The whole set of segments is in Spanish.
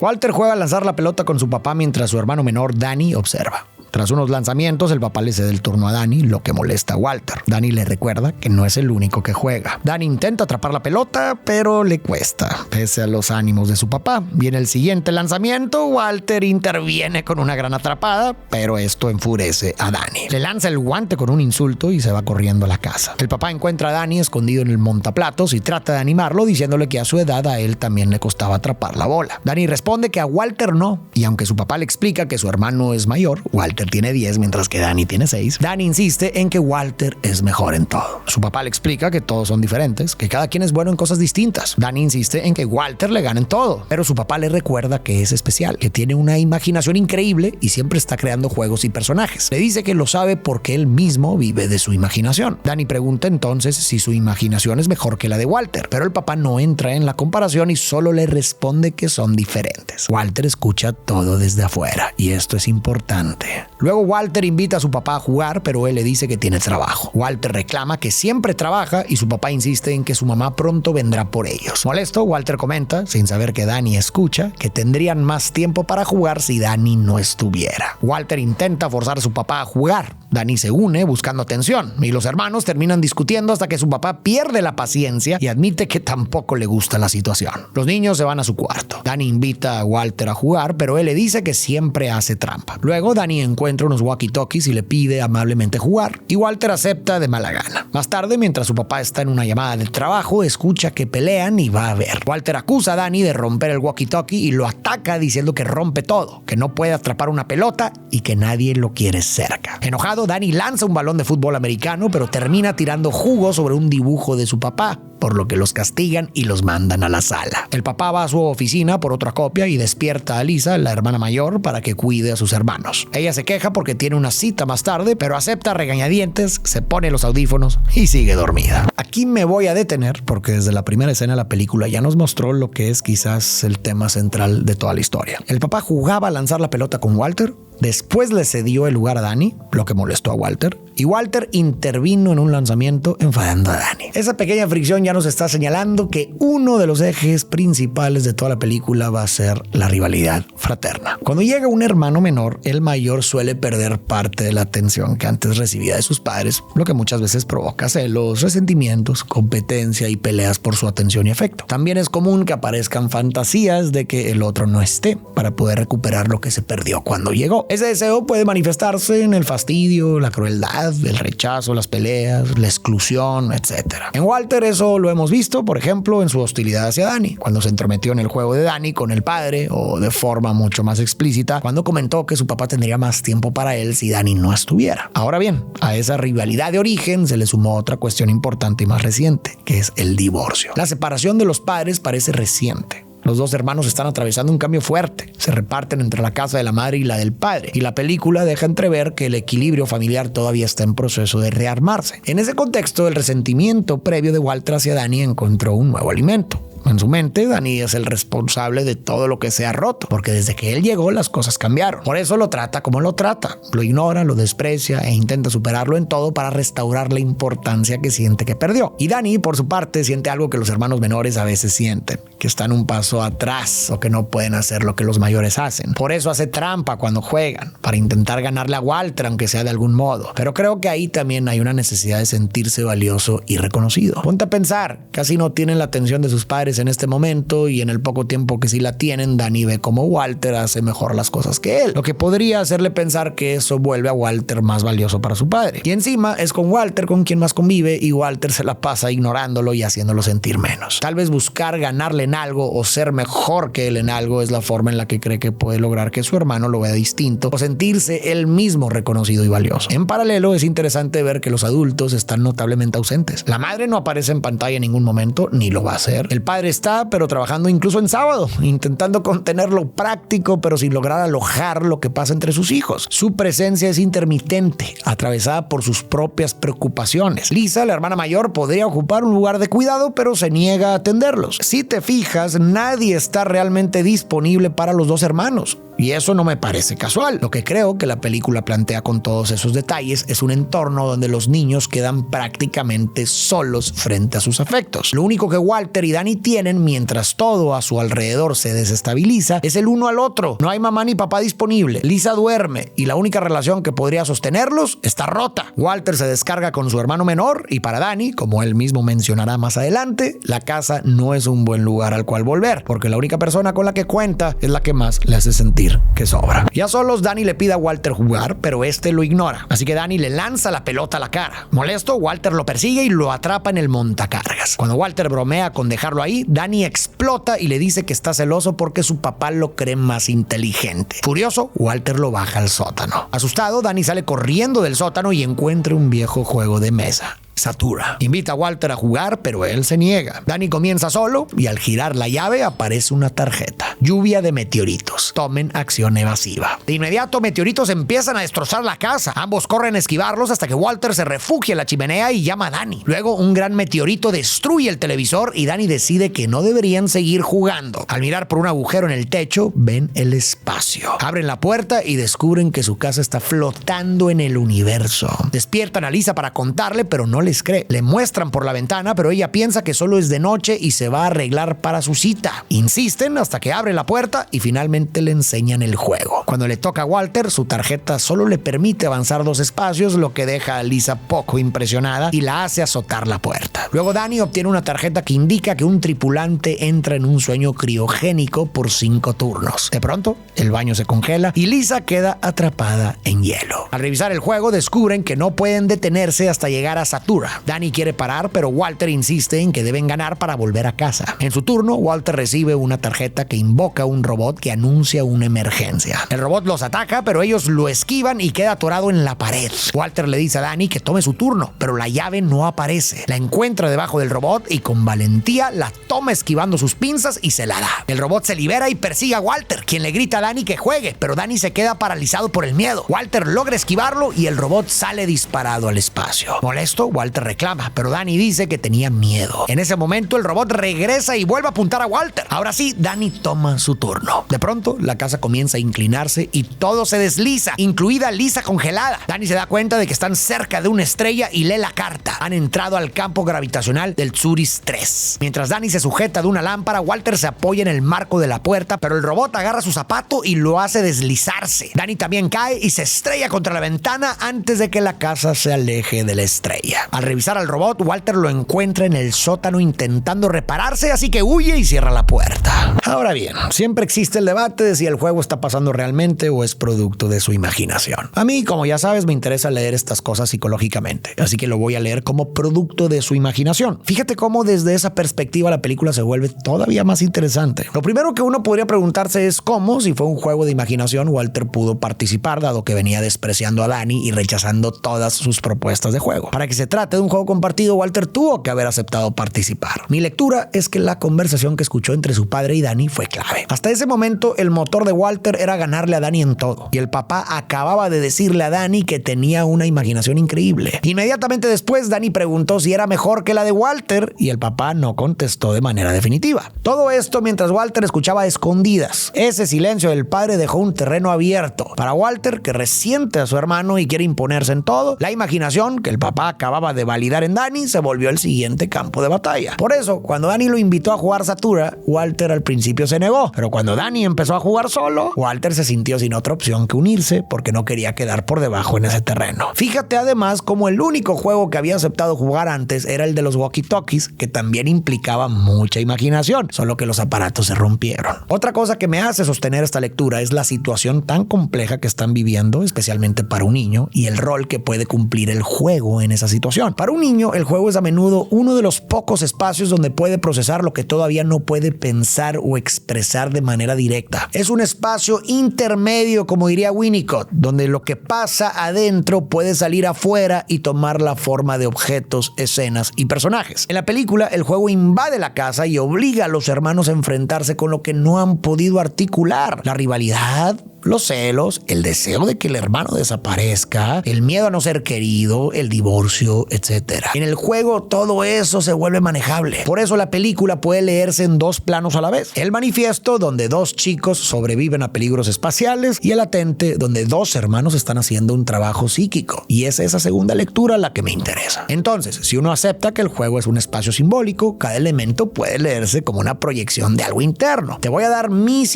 Walter juega a lanzar la pelota con su papá mientras su hermano menor Danny observa. Tras unos lanzamientos, el papá le cede el turno a Danny, lo que molesta a Walter. Danny le recuerda que no es el único que juega. Danny intenta atrapar la pelota, pero le cuesta, pese a los ánimos de su papá. Viene el siguiente lanzamiento, Walter interviene con una gran atrapada, pero esto enfurece a Danny. Le lanza el guante con un insulto y se va corriendo a la casa. El papá encuentra a Danny escondido en el montaplatos y trata de animarlo, diciéndole que a su edad a él también le costaba atrapar la bola. Danny responde que a Walter no, y aunque su papá le explica que su hermano es mayor, Walter tiene 10 mientras que Danny tiene 6. Danny insiste en que Walter es mejor en todo. Su papá le explica que todos son diferentes, que cada quien es bueno en cosas distintas. Danny insiste en que Walter le gana en todo, pero su papá le recuerda que es especial, que tiene una imaginación increíble y siempre está creando juegos y personajes. Le dice que lo sabe porque él mismo vive de su imaginación. Danny pregunta entonces si su imaginación es mejor que la de Walter, pero el papá no entra en la comparación y solo le responde que son diferentes. Walter escucha todo desde afuera y esto es importante. Luego Walter invita a su papá a jugar, pero él le dice que tiene trabajo. Walter reclama que siempre trabaja y su papá insiste en que su mamá pronto vendrá por ellos. Molesto, Walter comenta, sin saber que Danny escucha, que tendrían más tiempo para jugar si Danny no estuviera. Walter intenta forzar a su papá a jugar. Danny se une buscando atención y los hermanos terminan discutiendo hasta que su papá pierde la paciencia y admite que tampoco le gusta la situación. Los niños se van a su cuarto. Danny invita a Walter a jugar, pero él le dice que siempre hace trampa. Luego Danny encuentra unos walkie-talkies y le pide amablemente jugar, y Walter acepta de mala gana. Más tarde, mientras su papá está en una llamada de trabajo, escucha que pelean y va a ver. Walter acusa a Danny de romper el walkie-talkie y lo ataca diciendo que rompe todo, que no puede atrapar una pelota y que nadie lo quiere cerca. Enojado, Danny lanza un balón de fútbol americano, pero termina tirando jugo sobre un dibujo de su papá, por lo que los castigan y los mandan a la sala. El papá va a su oficina por otra copia y despierta a Lisa, la hermana mayor, para que cuide a sus hermanos. Ella se queja porque tiene una cita más tarde, pero acepta regañadientes, se pone los audífonos y sigue dormida. Aquí me voy a detener porque desde la primera escena de la película ya nos mostró lo que es quizás el tema central de toda la historia. El papá jugaba a lanzar la pelota con Walter, después le cedió el lugar a Danny, lo que molestó a Walter, y Walter intervino en un lanzamiento enfadando a Danny. Esa pequeña fricción ya nos está señalando que uno de los ejes principales de toda la película va a ser la rivalidad fraterna. Cuando llega un hermano menor, el mayor suele perder parte de la atención que antes recibía de sus padres, lo que muchas veces provoca celos, resentimientos, competencia y peleas por su atención y afecto. También es común que aparezcan fantasías de que el otro no esté para poder recuperar lo que se perdió cuando llegó. Ese deseo puede manifestarse en el fastidio, la crueldad, el rechazo, las peleas, la exclusión, etc. En Walter eso lo hemos visto, por ejemplo, en su hostilidad hacia Danny, cuando se entrometió en el juego de Danny con el padre, o de forma mucho más explícita, cuando comentó que su papá tendría más tiempo para él si Danny no estuviera. Ahora bien, a esa rivalidad de origen se le sumó otra cuestión importante y más reciente, que es el divorcio. La separación de los padres parece reciente. Los dos hermanos están atravesando un cambio fuerte. Se reparten entre la casa de la madre y la del padre. Y la película deja entrever que el equilibrio familiar todavía está en proceso de rearmarse. En ese contexto, el resentimiento previo de Walter hacia Danny encontró un nuevo alimento. En su mente, Danny es el responsable de todo lo que se ha roto, porque desde que él llegó las cosas cambiaron. Por eso lo trata como lo trata. Lo ignora, lo desprecia e intenta superarlo en todo para restaurar la importancia que siente que perdió. Y Danny, por su parte, siente algo que los hermanos menores a veces sienten, que están un paso atrás o que no pueden hacer lo que los mayores hacen. Por eso hace trampa cuando juegan, para intentar ganarle a Walter, aunque sea de algún modo. Pero creo que ahí también hay una necesidad de sentirse valioso y reconocido. Ponte a pensar, casi no tienen la atención de sus padres en este momento, y en el poco tiempo que sí la tienen, Danny ve como Walter hace mejor las cosas que él, lo que podría hacerle pensar que eso vuelve a Walter más valioso para su padre. Y encima es con Walter con quien más convive, y Walter se la pasa ignorándolo y haciéndolo sentir menos. Tal vez buscar ganarle en algo o ser mejor que él en algo es la forma en la que cree que puede lograr que su hermano lo vea distinto o sentirse él mismo reconocido y valioso. En paralelo, es interesante ver que los adultos están notablemente ausentes. La madre no aparece en pantalla en ningún momento, ni lo va a hacer. El padre está, pero trabajando incluso en sábado, intentando contener lo práctico, pero sin lograr alojar lo que pasa entre sus hijos. Su presencia es intermitente, atravesada por sus propias preocupaciones. Lisa, la hermana mayor, podría ocupar un lugar de cuidado, pero se niega a atenderlos. Si te fijas, nadie está realmente disponible para los dos hermanos. y eso no me parece casual. Lo que creo que la película plantea con todos esos detalles es un entorno donde los niños quedan prácticamente solos frente a sus afectos. Lo único que Walter y Danny tienen mientras todo a su alrededor se desestabiliza es el uno al otro. No hay mamá ni papá disponible. Lisa duerme y la única relación que podría sostenerlos está rota. Walter se descarga con su hermano menor y para Danny, como él mismo mencionará más adelante, la casa no es un buen lugar al cual volver, porque la única persona con la que cuenta es la que más le hace sentir que sobra. Ya solos, Danny le pide a Walter jugar, pero este lo ignora, así que Danny le lanza la pelota a la cara. Molesto, Walter lo persigue y lo atrapa en el montacargas. Cuando Walter bromea con dejarlo ahí, Danny explota y le dice que está celoso porque su papá lo cree más inteligente. Furioso, Walter lo baja al sótano. Asustado, Danny sale corriendo del sótano y encuentra un viejo juego de mesa. Satura. Invita a Walter a jugar, pero él se niega. Danny comienza solo y al girar la llave aparece una tarjeta. Lluvia de meteoritos. Tomen acción evasiva. De inmediato, meteoritos empiezan a destrozar la casa. Ambos corren a esquivarlos hasta que Walter se refugia en la chimenea y llama a Danny. Luego, un gran meteorito destruye el televisor y Danny decide que no deberían seguir jugando. Al mirar por un agujero en el techo, ven el espacio. Abren la puerta y descubren que su casa está flotando en el universo. Despiertan a Lisa para contarle, pero no les cree. Le muestran por la ventana, pero ella piensa que solo es de noche y se va a arreglar para su cita. Insisten hasta que abre la puerta y finalmente le enseñan el juego. Cuando le toca a Walter, su tarjeta solo le permite avanzar 2 espacios, lo que deja a Lisa poco impresionada y la hace azotar la puerta. Luego Danny obtiene una tarjeta que indica que un tripulante entra en un sueño criogénico por 5 turnos. De pronto, el baño se congela y Lisa queda atrapada en hielo. Al revisar el juego, descubren que no pueden detenerse hasta llegar a Saturn. Danny quiere parar, pero Walter insiste en que deben ganar para volver a casa. En su turno, Walter recibe una tarjeta que invoca un robot que anuncia una emergencia. El robot los ataca, pero ellos lo esquivan y queda atorado en la pared. Walter le dice a Danny que tome su turno, pero la llave no aparece. La encuentra debajo del robot y con valentía la toma esquivando sus pinzas y se la da. El robot se libera y persigue a Walter, quien le grita a Danny que juegue, pero Danny se queda paralizado por el miedo. Walter logra esquivarlo y el robot sale disparado al espacio. Molesto, Walter reclama, pero Danny dice que tenía miedo. En ese momento, el robot regresa y vuelve a apuntar a Walter. Ahora sí, Danny toma su turno. De pronto, la casa comienza a inclinarse y todo se desliza, incluida Lisa congelada. Danny se da cuenta de que están cerca de una estrella y lee la carta. Han entrado al campo gravitacional del Tsuris 3. Mientras Danny se sujeta de una lámpara, Walter se apoya en el marco de la puerta, pero el robot agarra su zapato y lo hace deslizarse. Danny también cae y se estrella contra la ventana antes de que la casa se aleje de la estrella. Al revisar al robot, Walter lo encuentra en el sótano intentando repararse, así que huye y cierra la puerta. Ahora bien, siempre existe el debate de si el juego está pasando realmente o es producto de su imaginación. A mí, como ya sabes, me interesa leer estas cosas psicológicamente, así que lo voy a leer como producto de su imaginación. Fíjate cómo desde esa perspectiva la película se vuelve todavía más interesante. Lo primero que uno podría preguntarse es cómo, si fue un juego de imaginación, Walter pudo participar, dado que venía despreciando a Danny y rechazando todas sus propuestas de juego. Para que se trate de un juego compartido, Walter tuvo que haber aceptado participar. Mi lectura es que la conversación que escuchó entre su padre y Danny fue clave. Hasta ese momento, el motor de Walter era ganarle a Danny en todo, y el papá acababa de decirle a Danny que tenía una imaginación increíble. Inmediatamente después, Danny preguntó si era mejor que la de Walter, y el papá no contestó de manera definitiva. Todo esto mientras Walter escuchaba a escondidas. Ese silencio del padre dejó un terreno abierto. Para Walter, que resiente a su hermano y quiere imponerse en todo, la imaginación que el papá acababa de validar en Danny se volvió el siguiente campo de batalla. Por eso, cuando Danny lo invitó a jugar Satura, Walter al principio se negó, pero cuando Danny empezó a jugar solo, Walter se sintió sin otra opción que unirse porque no quería quedar por debajo en ese terreno. Fíjate además como el único juego que había aceptado jugar antes era el de los walkie-talkies, que también implicaba mucha imaginación, solo que los aparatos se rompieron. Otra cosa que me hace sostener esta lectura es la situación tan compleja que están viviendo, especialmente para un niño, y el rol que puede cumplir el juego en esa situación. Para un niño, el juego es a menudo uno de los pocos espacios donde puede procesar lo que todavía no puede pensar o expresar de manera directa. Es un espacio intermedio, como diría Winnicott, donde lo que pasa adentro puede salir afuera y tomar la forma de objetos, escenas y personajes. En la película, el juego invade la casa y obliga a los hermanos a enfrentarse con lo que no han podido articular: la rivalidad, los celos, el deseo de que el hermano desaparezca, el miedo a no ser querido, el divorcio, etc. En el juego todo eso se vuelve manejable. Por eso la película puede leerse en dos planos a la vez. El manifiesto, donde dos chicos sobreviven a peligros espaciales, y el latente, donde dos hermanos están haciendo un trabajo psíquico. Y es esa segunda lectura la que me interesa. Entonces, si uno acepta que el juego es un espacio simbólico, cada elemento puede leerse como una proyección de algo interno. Te voy a dar mis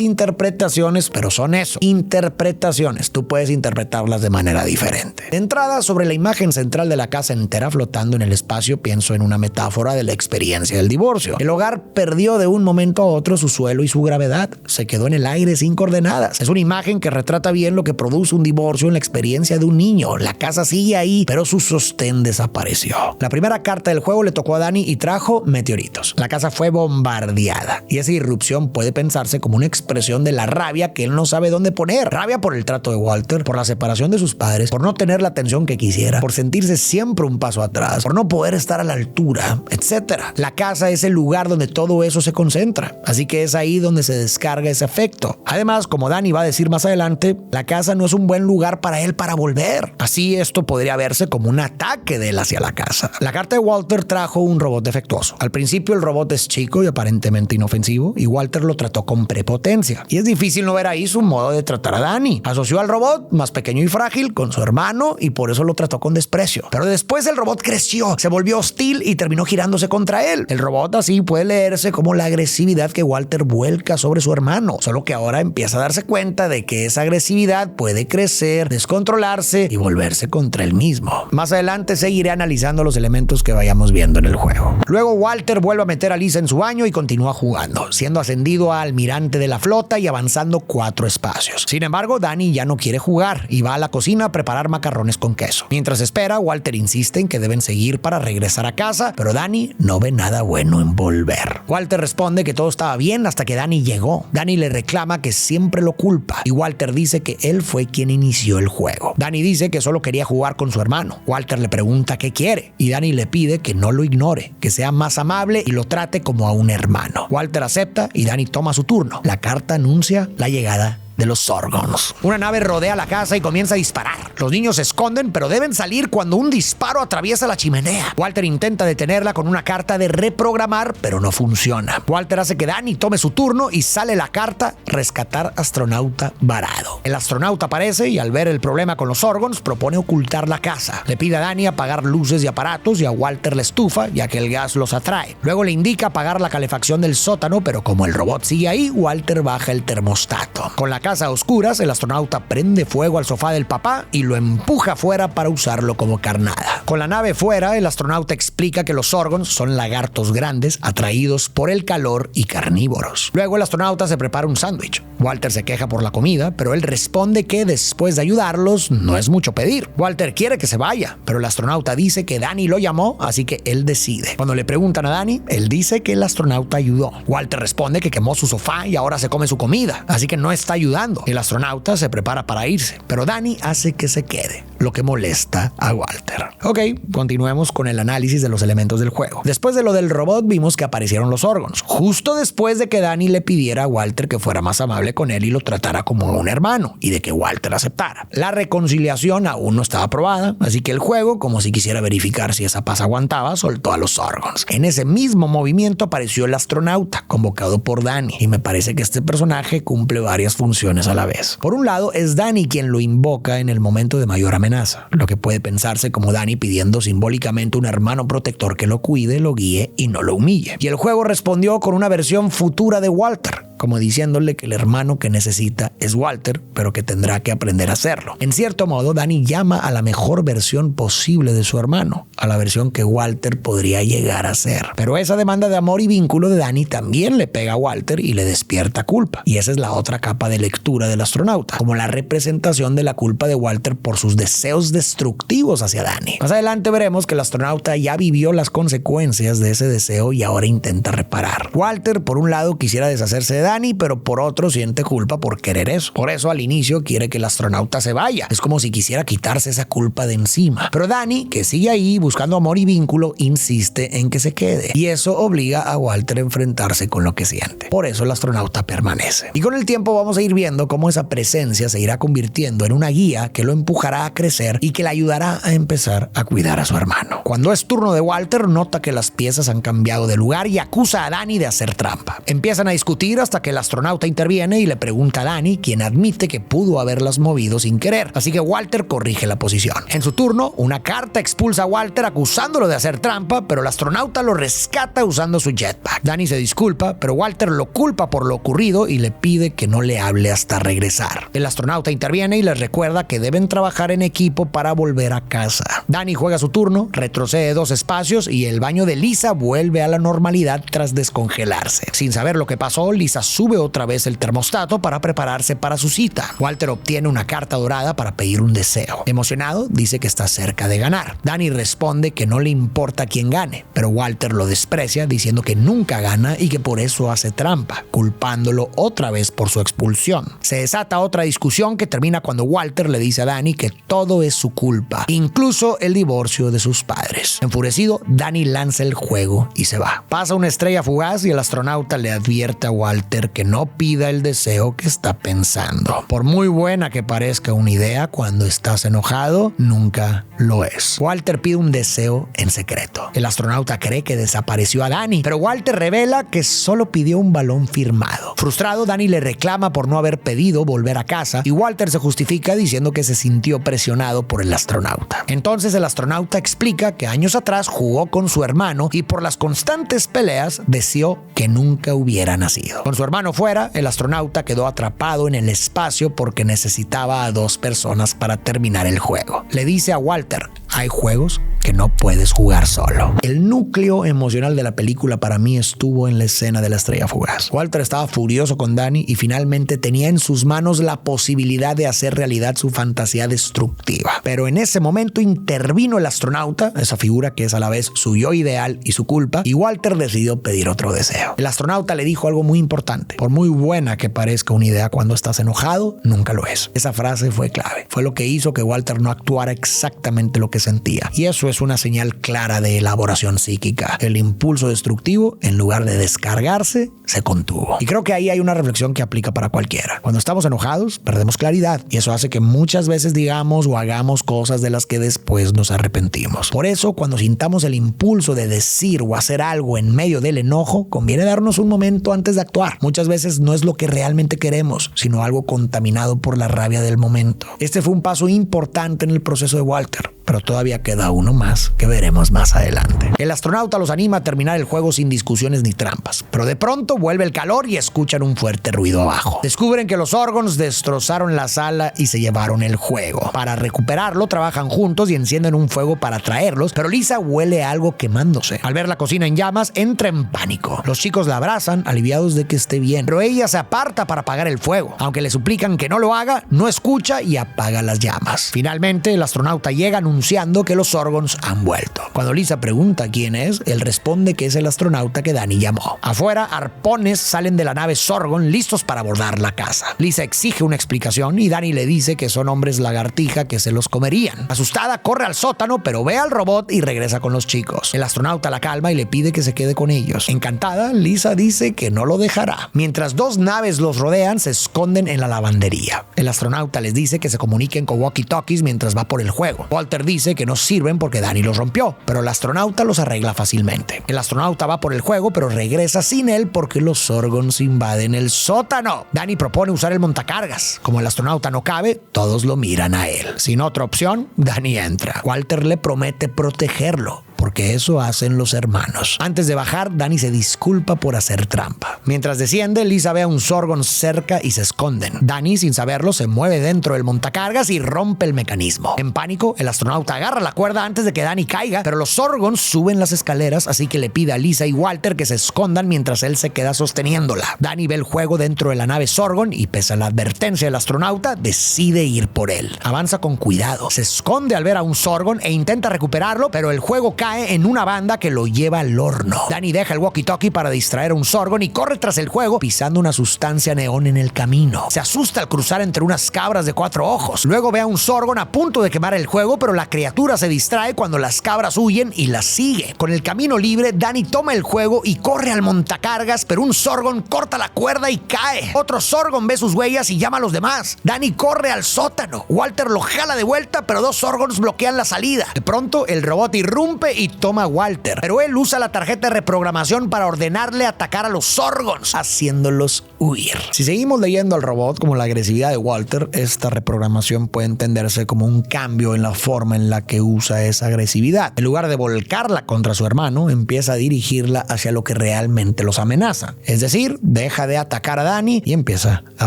interpretaciones, pero son eso, interpretaciones. Tú puedes interpretarlas de manera diferente. De entrada, sobre la imagen central de la casa entera flotando en el espacio, pienso en una metáfora de la experiencia del divorcio. El hogar perdió de un momento a otro su suelo y su gravedad. Se quedó en el aire sin coordenadas. Es una imagen que retrata bien lo que produce un divorcio en la experiencia de un niño. La casa sigue ahí, pero su sostén desapareció. La primera carta del juego le tocó a Dani y trajo meteoritos. La casa fue bombardeada y esa irrupción puede pensarse como una expresión de la rabia que él no sabe dónde poner. Rabia por el trato de Walter, por la separación de sus padres, por no tener la atención que quisiera, por sentirse siempre un paso atrás, por no poder estar a la altura, etc. La casa es el lugar donde todo eso se concentra, así que es ahí donde se descarga ese afecto. Además, como Dani va a decir más adelante, la casa no es un buen lugar para él para volver. Así esto podría verse como un ataque de él hacia la casa. La carta de Walter trajo un robot defectuoso. Al principio el robot es chico y aparentemente inofensivo, y Walter lo trató con prepotencia. Y es difícil no ver ahí su modo de tratar a Dani. Asoció al robot, más pequeño y frágil, con su hermano y por eso lo trató con desprecio. Pero después el robot creció, se volvió hostil y terminó girándose contra él. El robot así puede leerse como la agresividad que Walter vuelca sobre su hermano, solo que ahora empieza a darse cuenta de que esa agresividad puede crecer, descontrolarse y volverse contra él mismo. Más adelante seguiré analizando los elementos que vayamos viendo en el juego. Luego Walter vuelve a meter a Lisa en su baño y continúa jugando, siendo ascendido a almirante de la flota y avanzando 4 espacios. Sin embargo, Dani ya no quiere jugar y va a la cocina a preparar macarrones con queso. Mientras espera, Walter insiste en que deben seguir para regresar a casa, pero Dani no ve nada bueno en volver. Walter responde que todo estaba bien hasta que Dani llegó. Dani le reclama que siempre lo culpa y Walter dice que él fue quien inició el juego. Dani dice que solo quería jugar con su hermano. Walter le pregunta qué quiere y Dani le pide que no lo ignore, que sea más amable y lo trate como a un hermano. Walter acepta y Dani toma su turno. La carta anuncia la llegada de los Zorgons. Una nave rodea la casa y comienza a disparar. Los niños se esconden, pero deben salir cuando un disparo atraviesa la chimenea. Walter intenta detenerla con una carta de reprogramar, pero no funciona. Walter hace que Dani tome su turno y sale la carta rescatar astronauta varado. El astronauta aparece y al ver el problema con los Zorgons propone ocultar la casa. Le pide a Dani apagar luces y aparatos y a Walter la estufa, ya que el gas los atrae. Luego le indica apagar la calefacción del sótano, pero como el robot sigue ahí, Walter baja el termostato. Con la casa a oscuras, el astronauta prende fuego al sofá del papá y lo empuja afuera para usarlo como carnada. Con la nave fuera, el astronauta explica que los Zorgons son lagartos grandes atraídos por el calor y carnívoros. Luego el astronauta se prepara un sándwich. Walter se queja por la comida, pero él responde que después de ayudarlos no es mucho pedir. Walter quiere que se vaya, pero el astronauta dice que Dani lo llamó, así que él decide. Cuando le preguntan a Dani, él dice que el astronauta ayudó. Walter responde que quemó su sofá y ahora se come su comida, así que no está ayudando. El astronauta se prepara para irse, pero Dani hace que se quede, lo que molesta a Walter. Ok, continuemos con el análisis de los elementos del juego. Después de lo del robot vimos que aparecieron los Zorgons, justo después de que Dani le pidiera a Walter que fuera más amable con él y lo tratara como un hermano, y de que Walter aceptara. La reconciliación aún no estaba aprobada, así que el juego, como si quisiera verificar si esa paz aguantaba, soltó a los Zorgons. En ese mismo movimiento apareció el astronauta, convocado por Dani, y me parece que este personaje cumple varias funciones a la vez. Por un lado, es Dani quien lo invoca en el momento de mayor amenaza, lo que puede pensarse como Dani pidiendo simbólicamente un hermano protector que lo cuide, lo guíe y no lo humille. Y el juego respondió con una versión futura de Walter, como diciéndole que el hermano que necesita es Walter, pero que tendrá que aprender a hacerlo. En cierto modo, Dani llama a la mejor versión posible de su hermano, a la versión que Walter podría llegar a ser. Pero esa demanda de amor y vínculo de Dani también le pega a Walter y le despierta culpa. Y esa es la otra capa de lectura del astronauta, como la representación de la culpa de Walter por sus deseos destructivos hacia Dani. Más adelante veremos que el astronauta ya vivió las consecuencias de ese deseo y ahora intenta reparar. Walter, por un lado, quisiera deshacerse de Dani, Dani, pero por otro siente culpa por querer eso. Por eso al inicio quiere que el astronauta se vaya. Es como si quisiera quitarse esa culpa de encima. Pero Dani, que sigue ahí buscando amor y vínculo, insiste en que se quede. Y eso obliga a Walter a enfrentarse con lo que siente. Por eso el astronauta permanece. Y con el tiempo vamos a ir viendo cómo esa presencia se irá convirtiendo en una guía que lo empujará a crecer y que le ayudará a empezar a cuidar a su hermano. Cuando es turno de Walter, nota que las piezas han cambiado de lugar y acusa a Dani de hacer trampa. Empiezan a discutir hasta que el astronauta interviene y le pregunta a Dani, quien admite que pudo haberlas movido sin querer. Así que Walter corrige la posición. En su turno, una carta expulsa a Walter acusándolo de hacer trampa, pero el astronauta lo rescata usando su jetpack. Dani se disculpa, pero Walter lo culpa por lo ocurrido y le pide que no le hable hasta regresar. El astronauta interviene y les recuerda que deben trabajar en equipo para volver a casa. Dani juega su turno, retrocede 2 espacios y el baño de Lisa vuelve a la normalidad tras descongelarse. Sin saber lo que pasó, Lisa sube otra vez el termostato para prepararse para su cita. Walter obtiene una carta dorada para pedir un deseo. Emocionado, dice que está cerca de ganar. Dani responde que no le importa quién gane, pero Walter lo desprecia diciendo que nunca gana y que por eso hace trampa, culpándolo otra vez por su expulsión. Se desata otra discusión que termina cuando Walter le dice a Dani que todo es su culpa, incluso el divorcio de sus padres. Enfurecido, Dani lanza el juego y se va. Pasa una estrella fugaz y el astronauta le advierte a Walter que no pida el deseo que está pensando. Por muy buena que parezca una idea, cuando estás enojado, nunca lo es. Walter pide un deseo en secreto. El astronauta cree que desapareció a Dani, pero Walter revela que solo pidió un balón firmado. Frustrado, Dani le reclama por no haber pedido volver a casa y Walter se justifica diciendo que se sintió presionado por el astronauta. Entonces el astronauta explica que años atrás jugó con su hermano y por las constantes peleas deseó que nunca hubiera nacido. Con su hermano fuera, el astronauta quedó atrapado en el espacio porque necesitaba a 2 personas para terminar el juego. Le dice a Walter, hay juegos que no puedes jugar solo. El núcleo emocional de la película para mí estuvo en la escena de la estrella fugaz. Walter estaba furioso con Dani y finalmente tenía en sus manos la posibilidad de hacer realidad su fantasía destructiva. Pero en ese momento intervino el astronauta, esa figura que es a la vez su yo ideal y su culpa, y Walter decidió pedir otro deseo. El astronauta le dijo algo muy importante. Por muy buena que parezca una idea cuando estás enojado, nunca lo es. Esa frase fue clave. Fue lo que hizo que Walter no actuara exactamente lo que sentía. Y eso es una señal clara de elaboración psíquica. El impulso destructivo, en lugar de descargarse, se contuvo. Y creo que ahí hay una reflexión que aplica para cualquiera. Cuando estamos enojados, perdemos claridad y eso hace que muchas veces digamos o hagamos cosas de las que después nos arrepentimos. Por eso, cuando sintamos el impulso de decir o hacer algo en medio del enojo, conviene darnos un momento antes de actuar. Muchas veces no es lo que realmente queremos, sino algo contaminado por la rabia del momento. Este fue un paso importante en el proceso de Walter, pero todavía queda uno más que veremos más adelante. El astronauta los anima a terminar el juego sin discusiones ni trampas, pero de pronto vuelve el calor y escuchan un fuerte ruido abajo. Descubren que los Orgons destrozaron la sala y se llevaron el juego. Para recuperarlo, trabajan juntos y encienden un fuego para traerlos, pero Lisa huele a algo quemándose. Al ver la cocina en llamas, entra en pánico. Los chicos la abrazan, aliviados de que esté bien, pero ella se aparta para apagar el fuego. Aunque le suplican que no lo haga, no escucha y apaga las llamas. Finalmente, el astronauta llega anunciando que los Orgons han vuelto. Cuando Lisa pregunta quién es, él responde que es el astronauta que Dani llamó. Afuera, arpones salen de la nave Sorgon listos para abordar la casa. Lisa exige una explicación y Dani le dice que son hombres lagartija que se los comerían. Asustada, corre al sótano, pero ve al robot y regresa con los chicos. El astronauta la calma y le pide que se quede con ellos. Encantada, Lisa dice que no lo dejará. Mientras 2 naves los rodean, se esconden en la lavandería. El astronauta les dice que se comuniquen con walkie-talkies mientras va por el juego. Walter dice que no sirven porque Dani los rompió, pero el astronauta los arregla fácilmente. El astronauta va por el juego, pero regresa sin él porque los Sorgons invaden el sótano. Dani propone usar el montacargas. Como el astronauta no cabe, todos lo miran a él. Sin otra opción, Dani entra. Walter le promete protegerlo, porque eso hacen los hermanos. Antes de bajar, Dani se disculpa por hacer trampa. Mientras desciende, Lisa ve a un Sorgon cerca y se esconden. Dani, sin saberlo, se mueve dentro del montacargas y rompe el mecanismo. En pánico, el astronauta agarra la cuerda antes de que Dani caiga, pero los Sorgons suben las escaleras, así que le pide a Lisa y Walter que se escondan mientras él se queda sosteniéndola. Dani ve el juego dentro de la nave Sorgon y, pese a la advertencia del astronauta, decide ir por él. Avanza con cuidado. Se esconde al ver a un Sorgon e intenta recuperarlo, pero el juego cae cae en una banda que lo lleva al horno. Danny deja el walkie-talkie para distraer a un Zorgon y corre tras el juego pisando una sustancia neón en el camino. Se asusta al cruzar entre unas cabras de 4 ojos. Luego ve a un Zorgon a punto de quemar el juego, pero la criatura se distrae cuando las cabras huyen y las sigue. Con el camino libre, Danny toma el juego y corre al montacargas, pero un Zorgon corta la cuerda y cae. Otro Zorgon ve sus huellas y llama a los demás. Danny corre al sótano. Walter lo jala de vuelta, pero 2 Zorgons bloquean la salida. De pronto, el robot irrumpe y toma a Walter, pero él usa la tarjeta de reprogramación para ordenarle atacar a los Zorgons, haciéndolos huir. Si seguimos leyendo al robot como la agresividad de Walter, esta reprogramación puede entenderse como un cambio en la forma en la que usa esa agresividad. En lugar de volcarla contra su hermano, empieza a dirigirla hacia lo que realmente los amenaza. Es decir, deja de atacar a Danny y empieza a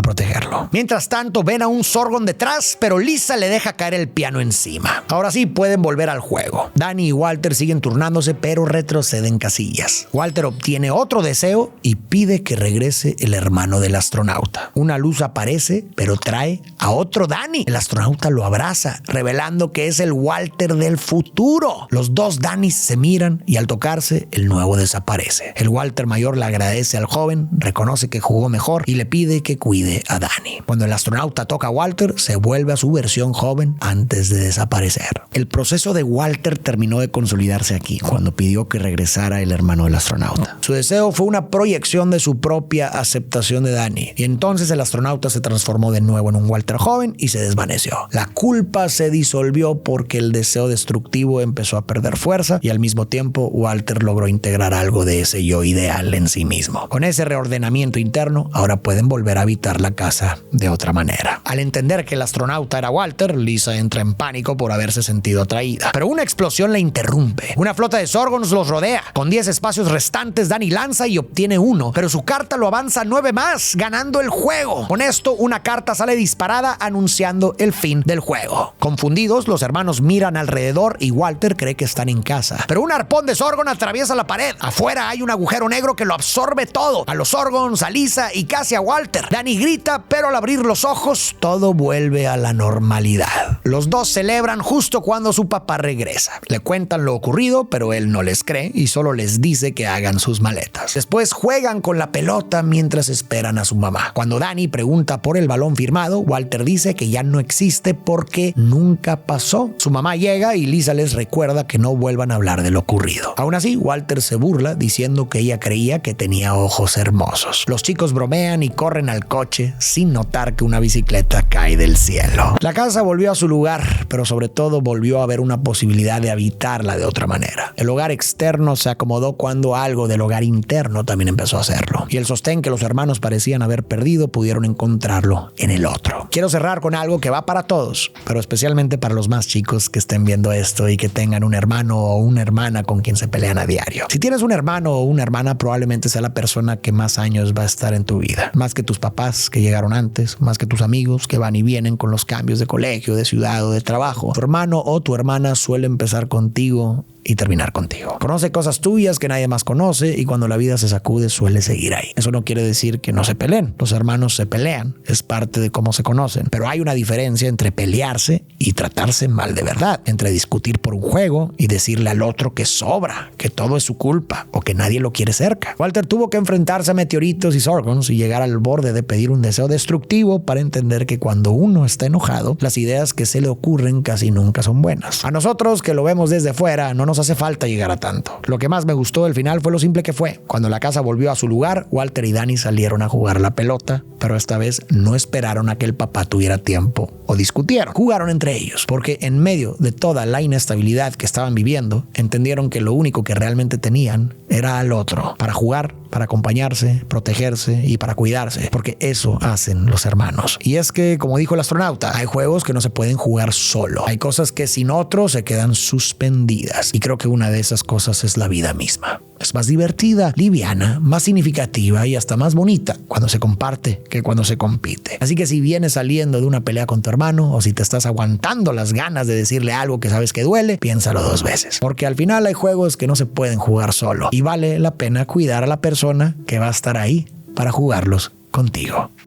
protegerlo. Mientras tanto, ven a un Zorgon detrás, pero Lisa le deja caer el piano encima. Ahora sí pueden volver al juego. Danny y Walter siguen turnándose, pero retroceden casillas. Walter obtiene otro deseo y pide que regrese el hermano del astronauta. Una luz aparece, pero trae a otro Danny. El astronauta lo abraza, revelando que es el Walter del futuro. Los 2 Dannys se miran y al tocarse, el nuevo desaparece. El Walter mayor le agradece al joven, reconoce que jugó mejor y le pide que cuide a Danny. Cuando el astronauta toca a Walter, se vuelve a su versión joven antes de desaparecer. El proceso de Walter terminó de consolidarse aquí, cuando pidió que regresara el hermano del astronauta. Su deseo fue una proyección de su propia aceptación de Danny, y entonces el astronauta se transformó de nuevo en un Walter joven y se desvaneció. La culpa se disolvió porque el deseo destructivo empezó a perder fuerza y al mismo tiempo Walter logró integrar algo de ese yo ideal en sí mismo. Con ese reordenamiento interno, ahora pueden volver a habitar la casa de otra manera. Al entender que el astronauta era Walter, Lisa entra en pánico por haberse sentido atraída. Pero una explosión la interrumpe. Una flota de Zorgons los rodea. Con 10 espacios restantes, Danny lanza y obtiene 1, pero su carta lo avanza 9 más, ganando el juego. Con esto, una carta sale disparada anunciando el fin del juego. Confundidos, los hermanos miran alrededor y Walter cree que están en casa. Pero un arpón de Zorgon atraviesa la pared. Afuera hay un agujero negro que lo absorbe todo. A los Zorgons, a Lisa y casi a Walter. Danny grita, pero al abrir los ojos, todo vuelve a la normalidad. Los 2 celebran justo cuando su papá regresa. Le cuentan lo ocurrido, pero él no les cree y solo les dice que hagan sus maletas. Después juegan con la pelota mientras esperan a su mamá. Cuando Danny pregunta por el balón firmado, Walter dice que ya no existe porque nunca pasó. Su mamá llega y Lisa les recuerda que no vuelvan a hablar de lo ocurrido. Aún así, Walter se burla diciendo que ella creía que tenía ojos hermosos. Los chicos bromean y corren al coche sin notar que una bicicleta cae del cielo. La casa volvió a su lugar, pero sobre todo volvió a haber una posibilidad de habitarla de otra manera. El hogar externo se acomodó cuando algo del hogar interno también empezó a hacerlo. Y el sostén que los hermanos parecían haber perdido pudieron encontrarlo en el otro. Quiero cerrar con algo que va para todos, pero especialmente para los más chicos que estén viendo esto y que tengan un hermano o una hermana con quien se pelean a diario. Si tienes un hermano o una hermana, probablemente sea la persona que más años va a estar en tu vida. Más que tus papás que llegaron antes, más que tus amigos que van y vienen con los cambios de colegio, de ciudad o de trabajo. Tu hermano o tu hermana suele empezar contigo y terminar contigo. Conoce cosas tuyas que nadie más conoce y cuando la vida se sacude suele seguir ahí. Eso no quiere decir que no se peleen. Los hermanos se pelean, es parte de cómo se conocen. Pero hay una diferencia entre pelearse y tratarse mal de verdad, entre discutir por un juego y decirle al otro que sobra, que todo es su culpa o que nadie lo quiere cerca. Walter tuvo que enfrentarse a meteoritos y Zorgons y llegar al borde de pedir un deseo destructivo para entender que cuando uno está enojado, las ideas que se le ocurren casi nunca son buenas. A nosotros que lo vemos desde fuera, no nos hace falta llegar a tanto. Lo que más me gustó del final fue lo simple que fue. Cuando la casa volvió a su lugar, Walter y Danny salieron a jugar la pelota, pero esta vez no esperaron a que el papá tuviera tiempo o discutieron. Jugaron entre ellos, porque en medio de toda la inestabilidad que estaban viviendo, entendieron que lo único que realmente tenían era al otro, para jugar, para acompañarse, protegerse y para cuidarse, porque eso hacen los hermanos. Y es que, como dijo el astronauta, hay juegos que no se pueden jugar solo. Hay cosas que sin otro se quedan suspendidas. Y creo que una de esas cosas es la vida misma. Es más divertida, liviana, más significativa y hasta más bonita cuando se comparte que cuando se compite. Así que si vienes saliendo de una pelea con tu hermano o si te estás aguantando las ganas de decirle algo que sabes que duele, piénsalo 2 veces. Porque al final hay juegos que no se pueden jugar solo y vale la pena cuidar a la persona que va a estar ahí para jugarlos contigo.